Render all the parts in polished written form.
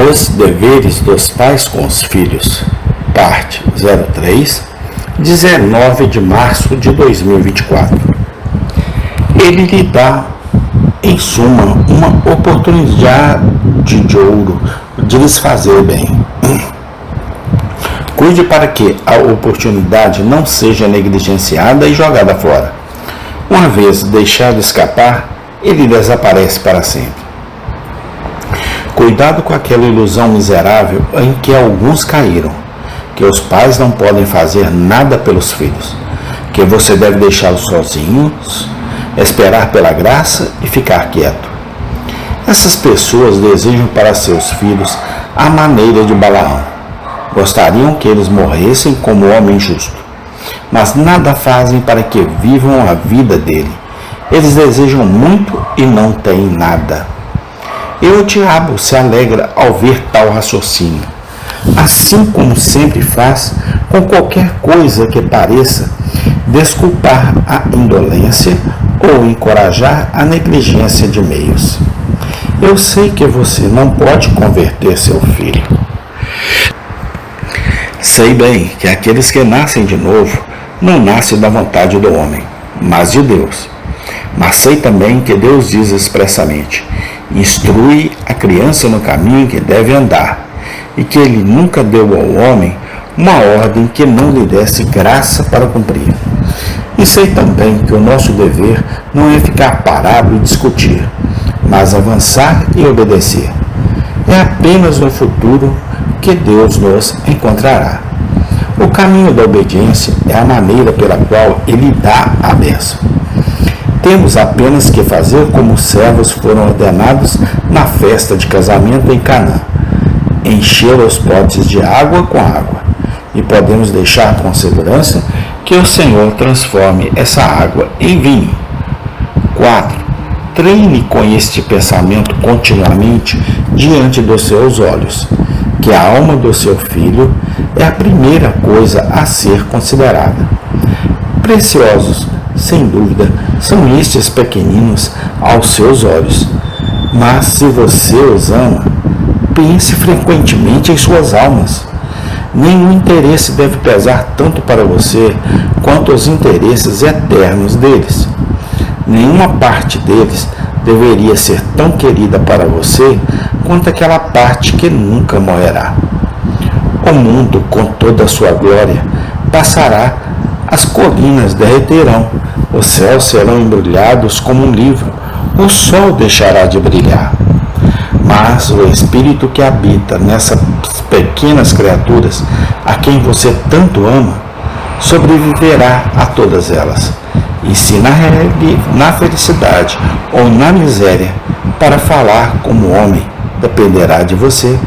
Os deveres dos pais com os filhos, parte 03, 19 de março de 2024. Ele lhe dá, em suma, uma oportunidade de ouro de lhes fazer bem. Cuide para que a oportunidade não seja negligenciada e jogada fora. Uma vez deixado escapar, ele desaparece para sempre. Cuidado com aquela ilusão miserável em que alguns caíram, que os pais não podem fazer nada pelos filhos, que você deve deixá-los sozinhos, esperar pela graça e ficar quieto. Essas pessoas desejam para seus filhos a maneira de Balaão. Gostariam que eles morressem como homem justo, mas nada fazem para que vivam a vida dele. Eles desejam muito e não têm nada. E o diabo se alegra ao ver tal raciocínio, assim como sempre faz com qualquer coisa que pareça desculpar a indolência ou encorajar a negligência de meios. Eu sei que você não pode converter seu filho. Sei bem que aqueles que nascem de novo não nascem da vontade do homem, mas de Deus. Mas sei também que Deus diz expressamente: instrui a criança no caminho que deve andar, e que ele nunca deu ao homem uma ordem que não lhe desse graça para cumprir. E sei também que o nosso dever não é ficar parado e discutir, mas avançar e obedecer. É apenas no futuro que Deus nos encontrará. O caminho da obediência é a maneira pela qual Ele dá a bênção. Temos apenas que fazer como os servos foram ordenados na festa de casamento em Canaã: encher os potes de água com água, e podemos deixar com segurança que o Senhor transforme essa água em vinho. 4. Treine com este pensamento continuamente diante dos seus olhos, que a alma do seu filho é a primeira coisa a ser considerada. Preciosos, sem dúvida, são estes pequeninos aos seus olhos, mas se você os ama, pense frequentemente em suas almas. Nenhum interesse deve pesar tanto para você quanto os interesses eternos deles. Nenhuma parte deles deveria ser tão querida para você quanto aquela parte que nunca morrerá. O mundo, com toda a sua glória, passará, as colinas derreterão, os céus serão embrulhados como um livro, o sol deixará de brilhar. Mas o Espírito que habita nessas pequenas criaturas, a quem você tanto ama, sobreviverá a todas elas. E se na felicidade ou na miséria, para falar como homem, dependerá de você.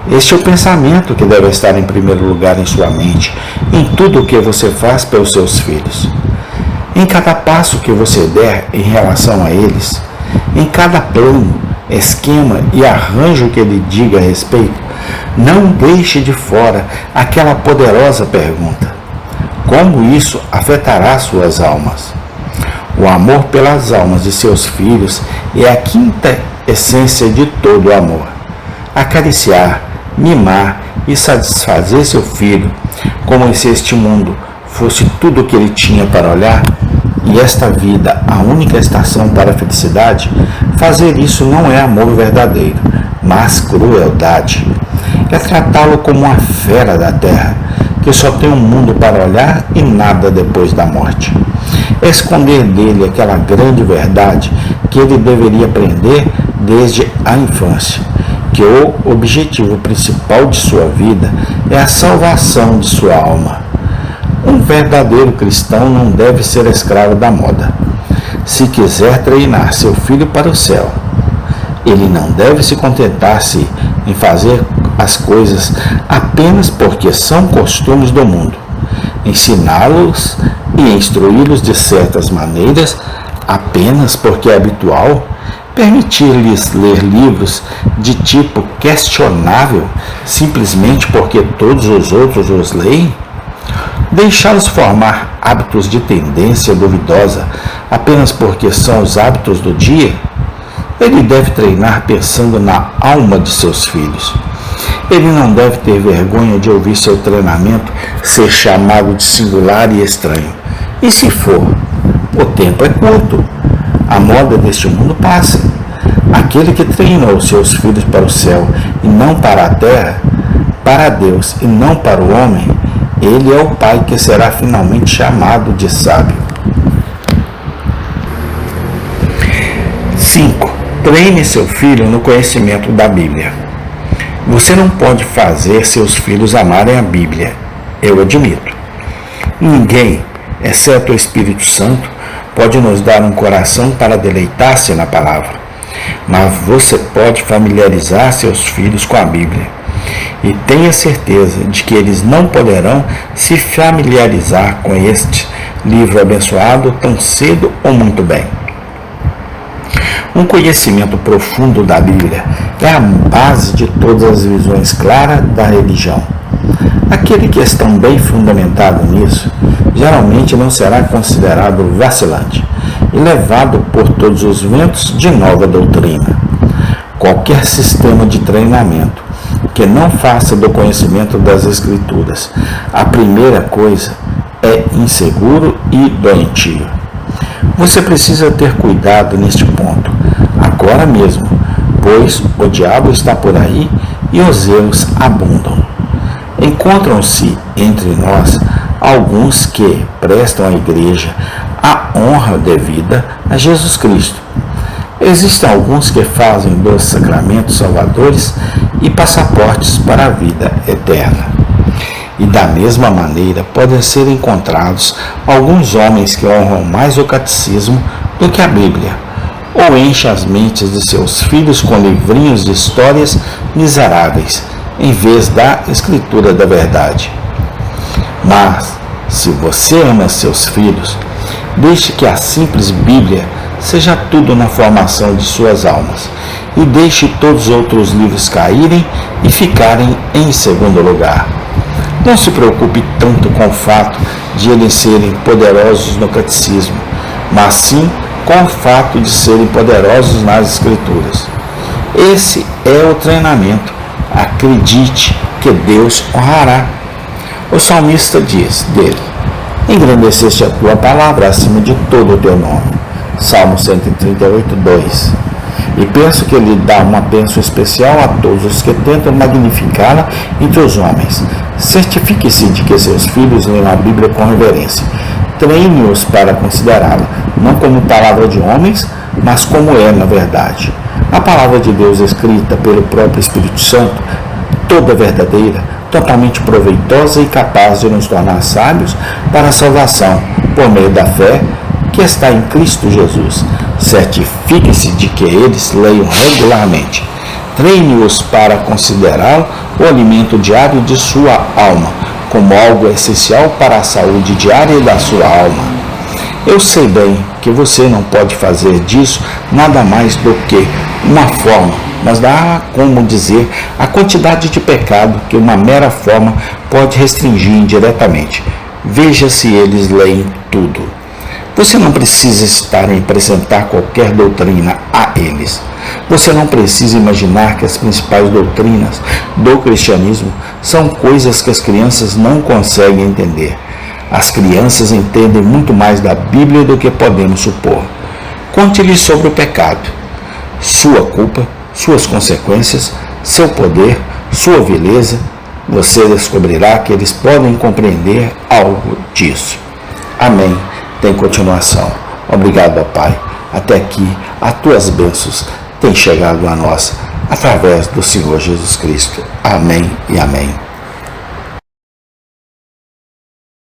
Este é o pensamento que deve estar em primeiro lugar em sua mente, em tudo o que você faz pelos seus filhos. Em cada passo que você der em relação a eles, em cada plano, esquema e arranjo que lhe diga a respeito, não deixe de fora aquela poderosa pergunta: como isso afetará suas almas? O amor pelas almas de seus filhos é a quinta essência de todo o amor. Acariciar, mimar e satisfazer seu filho, como se este mundo fosse tudo o que ele tinha para olhar, e esta vida a única estação para a felicidade, fazer isso não é amor verdadeiro, mas crueldade. É tratá-lo como uma fera da terra, que só tem um mundo para olhar e nada depois da morte. É esconder dele aquela grande verdade que ele deveria aprender desde a infância, que o objetivo principal de sua vida é a salvação de sua alma. Um verdadeiro cristão não deve ser escravo da moda. Se quiser treinar seu filho para o céu, ele não deve se contentar-se em fazer as coisas apenas porque são costumes do mundo, ensiná-los e instruí-los de certas maneiras apenas porque é habitual, permitir-lhes ler livros de tipo questionável simplesmente porque todos os outros os leem, deixá-los formar hábitos de tendência duvidosa apenas porque são os hábitos do dia. Ele deve treinar pensando na alma de seus filhos. Ele não deve ter vergonha de ouvir seu treinamento ser chamado de singular e estranho. E se for, o tempo é curto. A moda deste mundo passa. Aquele que treinou seus filhos para o céu e não para a terra, para Deus e não para o homem, ele é o pai que será finalmente chamado de sábio. 5. Treine seu filho no conhecimento da Bíblia. Você não pode fazer seus filhos amarem a Bíblia, eu admito. Ninguém, exceto o Espírito Santo, pode nos dar um coração para deleitar-se na palavra. Mas você pode familiarizar seus filhos com a Bíblia. E tenha certeza de que eles não poderão se familiarizar com este livro abençoado tão cedo ou muito bem. Um conhecimento profundo da Bíblia é a base de todas as visões claras da religião. Aquele que está bem fundamentado nisso, geralmente não será considerado vacilante e levado por todos os ventos de nova doutrina. Qualquer sistema de treinamento que não faça do conhecimento das Escrituras a primeira coisa é inseguro e doentio. Você precisa ter cuidado neste ponto, agora mesmo, pois o diabo está por aí e os erros abundam. Encontram-se entre nós alguns que prestam à igreja a honra devida a Jesus Cristo. Existem alguns que fazem dos sacramentos salvadores e passaportes para a vida eterna. E da mesma maneira podem ser encontrados alguns homens que honram mais o catecismo do que a Bíblia, ou enchem as mentes de seus filhos com livrinhos de histórias miseráveis, em vez da escritura da verdade. Mas, se você ama seus filhos, deixe que a simples Bíblia seja tudo na formação de suas almas, e deixe todos os outros livros caírem e ficarem em segundo lugar. Não se preocupe tanto com o fato de eles serem poderosos no catecismo, mas sim com o fato de serem poderosos nas Escrituras. Esse é o treinamento. Acredite que Deus honrará. O salmista diz dele: engrandeceste a tua palavra acima de todo o teu nome. Salmo 138, 2. E penso que ele dá uma bênção especial a todos os que tentam magnificá-la entre os homens. Certifique-se de que seus filhos leiam a Bíblia com reverência. Treine-os para considerá-la, não como palavra de homens, mas como é na verdade. A palavra de Deus escrita pelo próprio Espírito Santo, toda verdadeira, totalmente proveitosa e capaz de nos tornar sábios para a salvação, por meio da fé que está em Cristo Jesus. Certifique-se de que eles leiam regularmente. Treine-os para considerá-lo o alimento diário de sua alma, como algo essencial para a saúde diária da sua alma. Eu sei bem que você não pode fazer disso nada mais do que uma forma, mas dá como dizer a quantidade de pecado que uma mera forma pode restringir indiretamente. Veja se eles leem tudo. Você não precisa estar em apresentar qualquer doutrina a eles. Você não precisa imaginar que as principais doutrinas do cristianismo são coisas que as crianças não conseguem entender. As crianças entendem muito mais da Bíblia do que podemos supor. Conte-lhes sobre o pecado, sua culpa, suas consequências, seu poder, sua vileza. Você descobrirá que eles podem compreender algo disso. Amém. Tem continuação. Obrigado, ó Pai. Até aqui, as tuas bênçãos têm chegado a nós através do Senhor Jesus Cristo. Amém e amém.